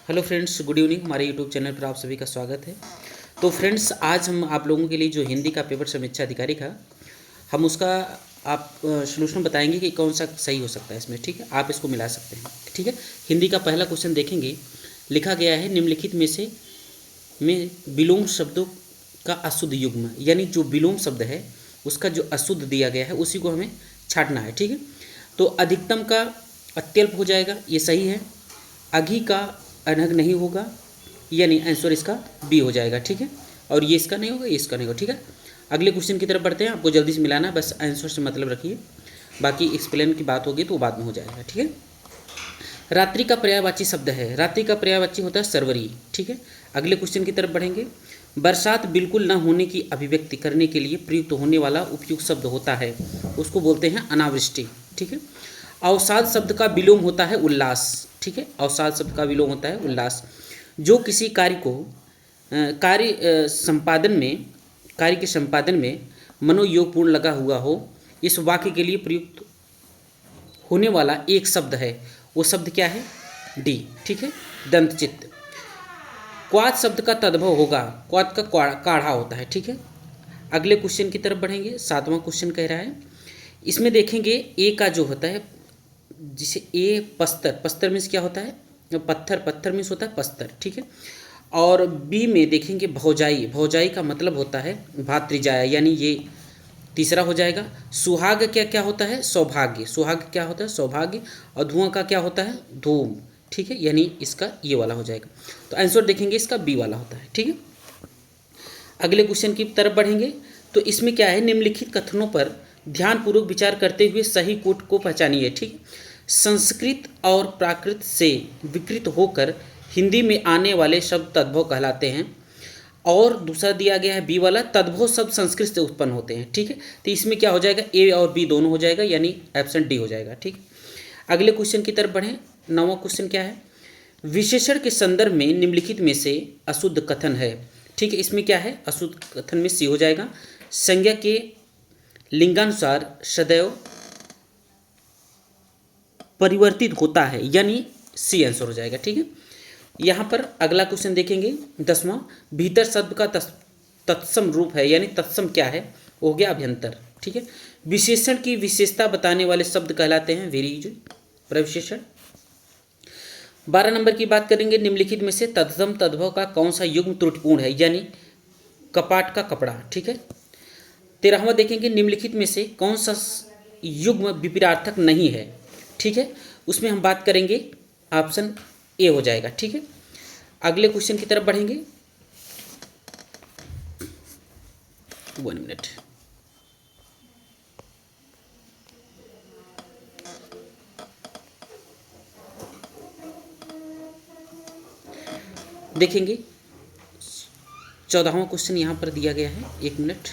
Hello friends, good evening. हमारे YouTube channel पर आप सभी का स्वागत है। तो फ्रेंड्स, आज हम आप लोगों के लिए जो हिंदी का पेपर समीक्षा अधिकारी का हम उसका आप सलूशन बताएंगे कि कौन सा सही हो सकता है इसमें। ठीक है, आप इसको मिला सकते हैं। ठीक है, हिंदी का पहला क्वेश्चन देखेंगे। लिखा गया है निम्नलिखित में विलोम शब्दों का अशुद्ध युग्म, यानी जो विलोम शब्द है उसका जो अशुद्ध दिया गया है उसी को हमें छांटना है। ठीक है, तो अधिकतम का अत्यल्प हो जाएगा, ये सही है। अघी का अनघ नहीं होगा, यानी आंसर इसका बी हो जाएगा। ठीक है, और ये इसका नहीं होगा, ये इसका नहीं होगा। ठीक है, अगले क्वेश्चन की तरफ बढ़ते हैं। आपको जल्दी से मिलाना है, बस आंसर से मतलब रखिए, बाकी एक्सप्लेन की बात होगी तो वो बाद में हो जाएगा। ठीक है, रात्रि का पर्यायवाची शब्द है। रात्रि का पर्यायवाची होता है सरवरी। ठीक है, अगले क्वेश्चन की तरफ बढ़ेंगे। बरसात बिल्कुल न होने की अभिव्यक्ति करने के लिए प्रयुक्त होने वाला उपयुक्त शब्द होता है, उसको बोलते हैं अनावृष्टि। ठीक है, अवसाद शब्द का विलोम होता है उल्लास। ठीक है, अवसाद शब्द का विलोम होता है उल्लास। जो किसी कार्य को कार्य के संपादन में मनोयोगपूर्ण लगा हुआ हो, इस वाक्य के लिए प्रयुक्त होने वाला एक शब्द है, वो शब्द क्या है? डी। ठीक है, दंतचित्त। क्वाथ शब्द का तद्भव होगा, क्वाथ का काढ़ा होता है। ठीक है, अगले क्वेश्चन की तरफ बढ़ेंगे। 7वां क्वेश्चन कह रहा है, इसमें देखेंगे ए का जो होता है, जिसे ए पस्तर, पस्तर मीन्स क्या होता है? पत्थर, पत्थर मीन्स होता है पस्तर। ठीक है, और बी में देखेंगे भौजाई, भौजाई का मतलब होता है भातृजाया, यानी ये तीसरा हो जाएगा। सुहाग क्या क्या होता है? सौभाग्य, सुहाग क्या होता है? सौभाग्य। और धुआं का क्या होता है? धूम। ठीक है, यानी इसका ये वाला हो जाएगा। तो आंसर देखेंगे इसका बी वाला होता है। ठीक है, अगले क्वेश्चन की तरफ बढ़ेंगे। तो इसमें क्या है? निम्नलिखित कथनों पर ध्यानपूर्वक विचार करते हुए सही कोट को पहचानिए। ठीक है, संस्कृत और प्राकृत से विकृत होकर हिंदी में आने वाले शब्द तद्भव कहलाते हैं। और दूसरा दिया गया है बी वाला, तद्भव शब्द संस्कृत से उत्पन्न होते हैं। ठीक है, तो इसमें क्या हो जाएगा? ए और बी दोनों हो जाएगा, यानी ऑप्शन डी हो जाएगा। ठीक, अगले क्वेश्चन की तरफ बढ़ें। 9वां क्वेश्चन क्या है? विशेषण के संदर्भ में निम्नलिखित में से अशुद्ध कथन है। ठीक है, इसमें क्या है? अशुद्ध कथन में सी हो जाएगा। संज्ञा के लिंगानुसार सदैव परिवर्तित होता है, यानी सी आंसर हो जाएगा। ठीक है, यहाँ पर अगला क्वेश्चन देखेंगे 10वां। भीतर शब्द का तत्सम रूप है, यानी तत्सम क्या है? हो गया अभ्यंतर। ठीक है, विशेषण की विशेषता बताने वाले शब्द कहलाते हैं विरीज, प्रविशेषण। 12 नंबर की बात करेंगे। निम्नलिखित में से तत्सम तद्भव का कौन सा युग्म त्रुटिपूर्ण है, यानी कपाट का कपड़ा। ठीक है, 13वां देखेंगे। निम्नलिखित में से कौन सा युग्म विपरीतार्थक नहीं है? ठीक है, उसमें हम बात करेंगे, ऑप्शन ए हो जाएगा। ठीक है, अगले क्वेश्चन की तरफ बढ़ेंगे। 1 मिनट। देखेंगे 14वां क्वेश्चन यहाँ पर दिया गया है। 1 मिनट।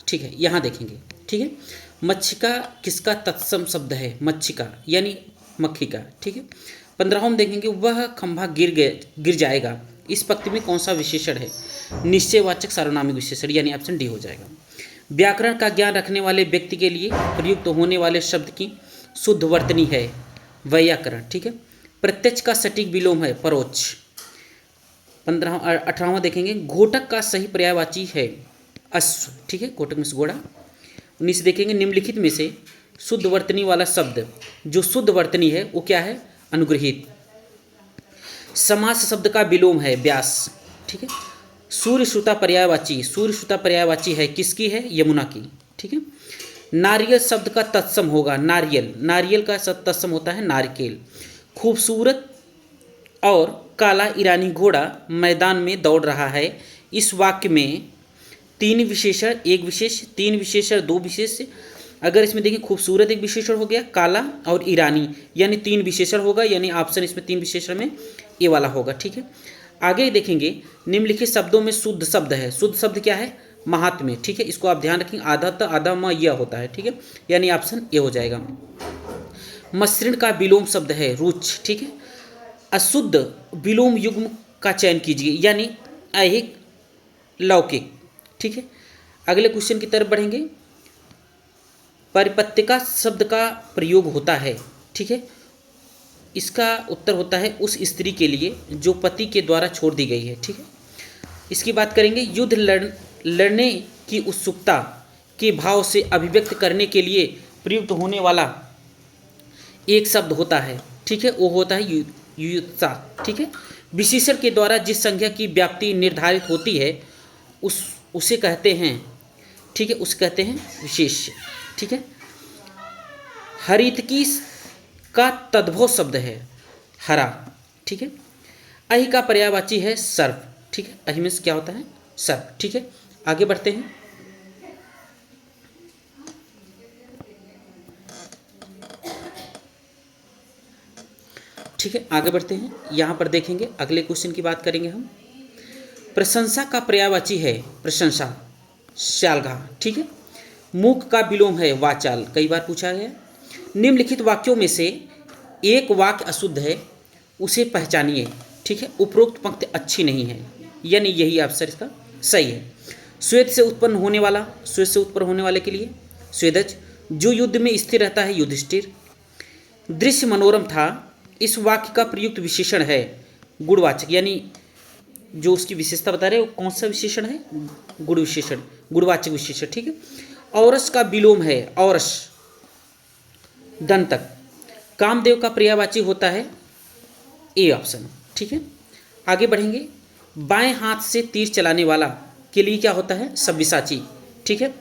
ठीक है, यहाँ देखेंगे। ठीक है, मच्छिका किसका तत्सम शब्द है? मच्छिका यानी मक्खी का। ठीक है, 15वां देखेंगे। वह खंभा गिर जाएगा, इस पंक्ति में कौन सा विशेषण है? निश्चयवाचक सार्वनामिक विशेषण, यानी ऑप्शन डी हो जाएगा। व्याकरण का ज्ञान रखने वाले व्यक्ति के लिए प्रयुक्त होने वाले शब्द की शुद्ध वर्तनी है वैयाकरण। ठीक है, प्रत्यक्ष का सटीक विलोम है परोक्ष। 18वां देखेंगे। घोटक का सही पर्यायवाची है अश्व। ठीक है, घोटक में घोड़ा। 19 देखेंगे। निम्नलिखित में से शुद्ध वर्तनी वाला शब्द, जो शुद्ध वर्तनी है वो क्या है? अनुग्रहित। समास शब्द का विलोम है व्यास। ठीक है, सूर्य श्रुता पर्यायवाची, सूर्य श्रुता पर्यायवाची है किसकी है? यमुना की। ठीक है, नारियल शब्द का तत्सम होगा नारियल, नारियल का तत्सम होता है नारकेल। खूबसूरत और काला ईरानी घोड़ा मैदान में दौड़ रहा है, इस वाक्य में 3 विशेषण, एक विशेष, 3 विशेषण, 2 विशेष। अगर इसमें देखिए खूबसूरत एक विशेषण हो गया, काला और ईरानी यानी 3 विशेषण होगा, यानी ऑप्शन इसमें 3 विशेषण में ए वाला होगा। ठीक है, आगे देखेंगे। निम्नलिखित शब्दों में शुद्ध शब्द है। शुद्ध शब्द क्या है? महात्म्य। ठीक है, इसको आप ध्यान रखेंगे। आधा त आधा म यह होता है। ठीक है, यानी ऑप्शन ए हो जाएगा। मसृण का विलोम शब्द है रुच। ठीक है, अशुद्ध विलोम युग्म का चयन कीजिए, यानी ऐहिक लौकिक। ठीक है, अगले क्वेश्चन की तरफ बढ़ेंगे। परिपत्तिका शब्द का प्रयोग होता है। ठीक है, इसका उत्तर होता है उस स्त्री के लिए जो पति के द्वारा छोड़ दी गई है। ठीक है, इसकी बात करेंगे। युद्ध लड़ने की उत्सुकता के भाव से अभिव्यक्त करने के लिए प्रयुक्त होने वाला एक शब्द होता है। ठीक है, वो होता है युयुत्सा। ठीक है, विशेषण के द्वारा जिस संख्या की व्याप्ति निर्धारित होती है उसे कहते हैं, ठीक है, उसे कहते हैं विशेष्य। ठीक है, हरितकी का तद्भव शब्द है हरा। ठीक है, अहि का पर्यायवाची है सर्प। ठीक है, अहि में क्या होता है? सर्प। ठीक है, आगे बढ़ते हैं। ठीक है, आगे बढ़ते हैं। यहाँ पर देखेंगे अगले क्वेश्चन की बात करेंगे हम। प्रशंसा का पर्यायवाची है प्रशंसा, श्यालघा। ठीक है, मूक का विलोम है वाचाल, कई बार पूछा गया। निम्नलिखित वाक्यों में से एक वाक्य अशुद्ध है, उसे पहचानिए। ठीक है, उपरोक्त पंक्ति अच्छी नहीं है, यानी यही आंसर इसका सही है। स्वेद से उत्पन्न होने वाला, स्वेद से उत्पन्न होने वाले के लिए स्वेदज। जो युद्ध में स्थिर रहता है युधिष्ठिर। दृश्य मनोरम था, इस वाक्य का प्रयुक्त विशेषण है गुणवाचक, यानी जो उसकी विशेषता बता रहे हैं वो कौन सा विशेषण है? गुण विशेषण, गुणवाचक विशेषण। ठीक है, औरस का विलोम है औरस, दंतक। कामदेव का पर्यायवाची होता है ए ऑप्शन। ठीक है, आगे बढ़ेंगे। बाएं हाथ से तीर चलाने वाला के लिए क्या होता है? सब्यसाची। ठीक है,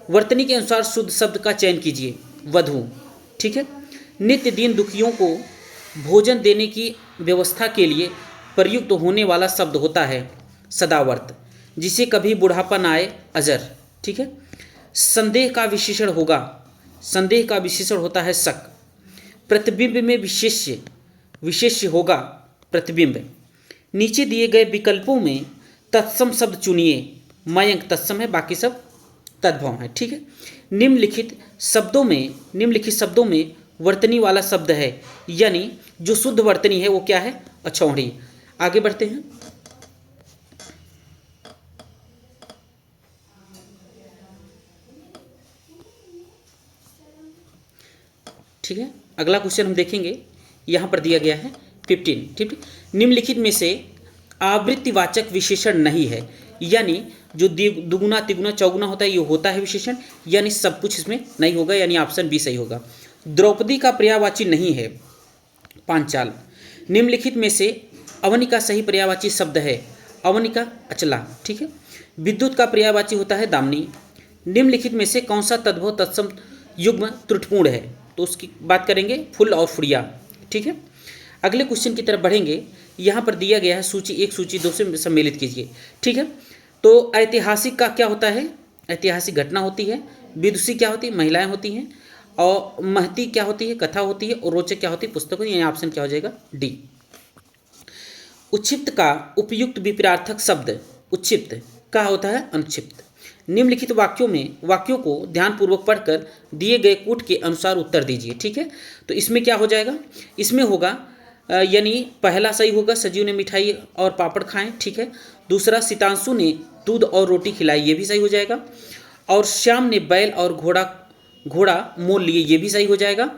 वर्तनी के अनुसार शुद्ध शब्द का चयन कीजिए, वधू। ठीक है, नित्य दिन दुखियों को भोजन देने की व्यवस्था के लिए प्रयुक्त होने वाला शब्द होता है सदावर्त, जिसे कभी बुढ़ापा न आए, अजर। ठीक है, संदेह का विशेषण होगा, संदेह का विशेषण होता है शक। प्रतिबिंब में विशेष्य होगा प्रतिबिंब। नीचे दिए गए विकल्पों में तत्सम शब्द चुनिए। मयंक तत्सम है, बाकी सब तद्भव है। ठीक है, निम्नलिखित शब्दों में वर्तनी वाला शब्द है, यानी जो शुद्ध वर्तनी है वो क्या है? अछौड़ी। आगे बढ़ते हैं। ठीक है, अगला क्वेश्चन हम देखेंगे। यहाँ पर दिया गया है 15। ठीक है, निम्नलिखित में से आवृत्तिवाचक विशेषण नहीं है, यानी जो दुगुना तिगुना चौगुना होता है ये होता है विशेषण, यानी सब कुछ इसमें नहीं होगा, यानी ऑप्शन बी सही होगा। द्रौपदी का पर्यायवाची नहीं है पांचाल। निम्नलिखित में से अवनी का सही पर्यायवाची शब्द है अवनिका, अचला। ठीक है, विद्युत का पर्यायवाची होता है दामिनी। निम्नलिखित में से कौन सा तद्भव तत्सम युग्म त्रुटिपूर्ण है? तो उसकी बात करेंगे फुल और फुड़िया। ठीक है, अगले क्वेश्चन की तरफ बढ़ेंगे। यहाँ पर दिया गया है सूची 1 सूची 2 से सम्मिलित कीजिए। ठीक है, तो ऐतिहासिक का क्या होता है? ऐतिहासिक घटना होती है। विदुषी क्या होती है? महिलाएं होती हैं। और महती क्या होती है? कथा होती है। और रोचक क्या होती है? पुस्तक होती है। यहाँ ऑप्शन क्या हो जाएगा? डी। उच्छिप्त का उपयुक्त विपरीतार्थक शब्द उच्छिप्त का होता है अनुक्षिप्त। निम्नलिखित वाक्यों को ध्यानपूर्वक पढ़कर दिए गए कूट के अनुसार उत्तर दीजिए। ठीक है, तो इसमें क्या हो जाएगा? इसमें होगा यानी पहला सही होगा, सजीव ने मिठाई और पापड़ खाएं। ठीक है, दूसरा सीतांशु ने दूध और रोटी खिलाई, ये भी सही हो जाएगा। और श्याम ने बैल और घोड़ा मोल लिए, ये भी सही हो जाएगा।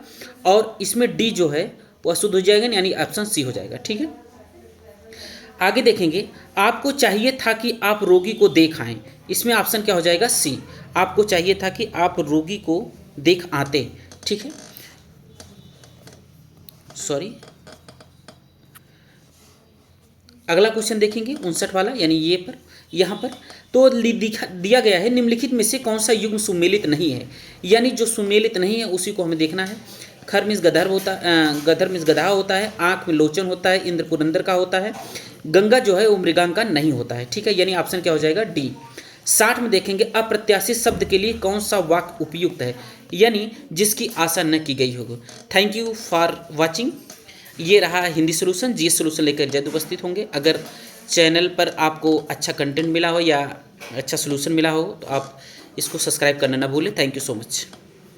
और इसमें डी जो है वो अशुद्ध हो जाएगा, यानी ऑप्शन सी हो जाएगा। ठीक है, आगे देखेंगे। आपको चाहिए था कि आप रोगी को देख आएं, इसमें ऑप्शन क्या हो जाएगा? सी। आपको चाहिए था कि आप रोगी को देख आते। ठीक है, सॉरी, अगला क्वेश्चन देखेंगे 59 वाला, यानी ये पर यहाँ पर तो दिया गया है निम्नलिखित में से कौन सा युग्म सुमेलित नहीं है, यानी जो सुमेलित नहीं है उसी को हमें देखना है। खर मीन्स गधर मीन्स गधा होता है। आँख में लोचन होता है। इंद्र पुरंदर का होता है। गंगा जो है वो मृगांका नहीं होता है। ठीक है, यानी ऑप्शन क्या हो जाएगा? डी। 60 में देखेंगे अप्रत्याशित शब्द के लिए कौन सा वाक्य उपयुक्त है, यानी जिसकी आशा न की गई होगी। Thank you for watching. ये रहा हिंदी सोल्यूशन। जीएस सोल्यूशन लेकर जल्द उपस्थित होंगे। अगर चैनल पर आपको अच्छा कंटेंट मिला हो या अच्छा सोल्यूशन मिला हो तो आप इसको सब्सक्राइब करना ना भूलें। Thank you so much.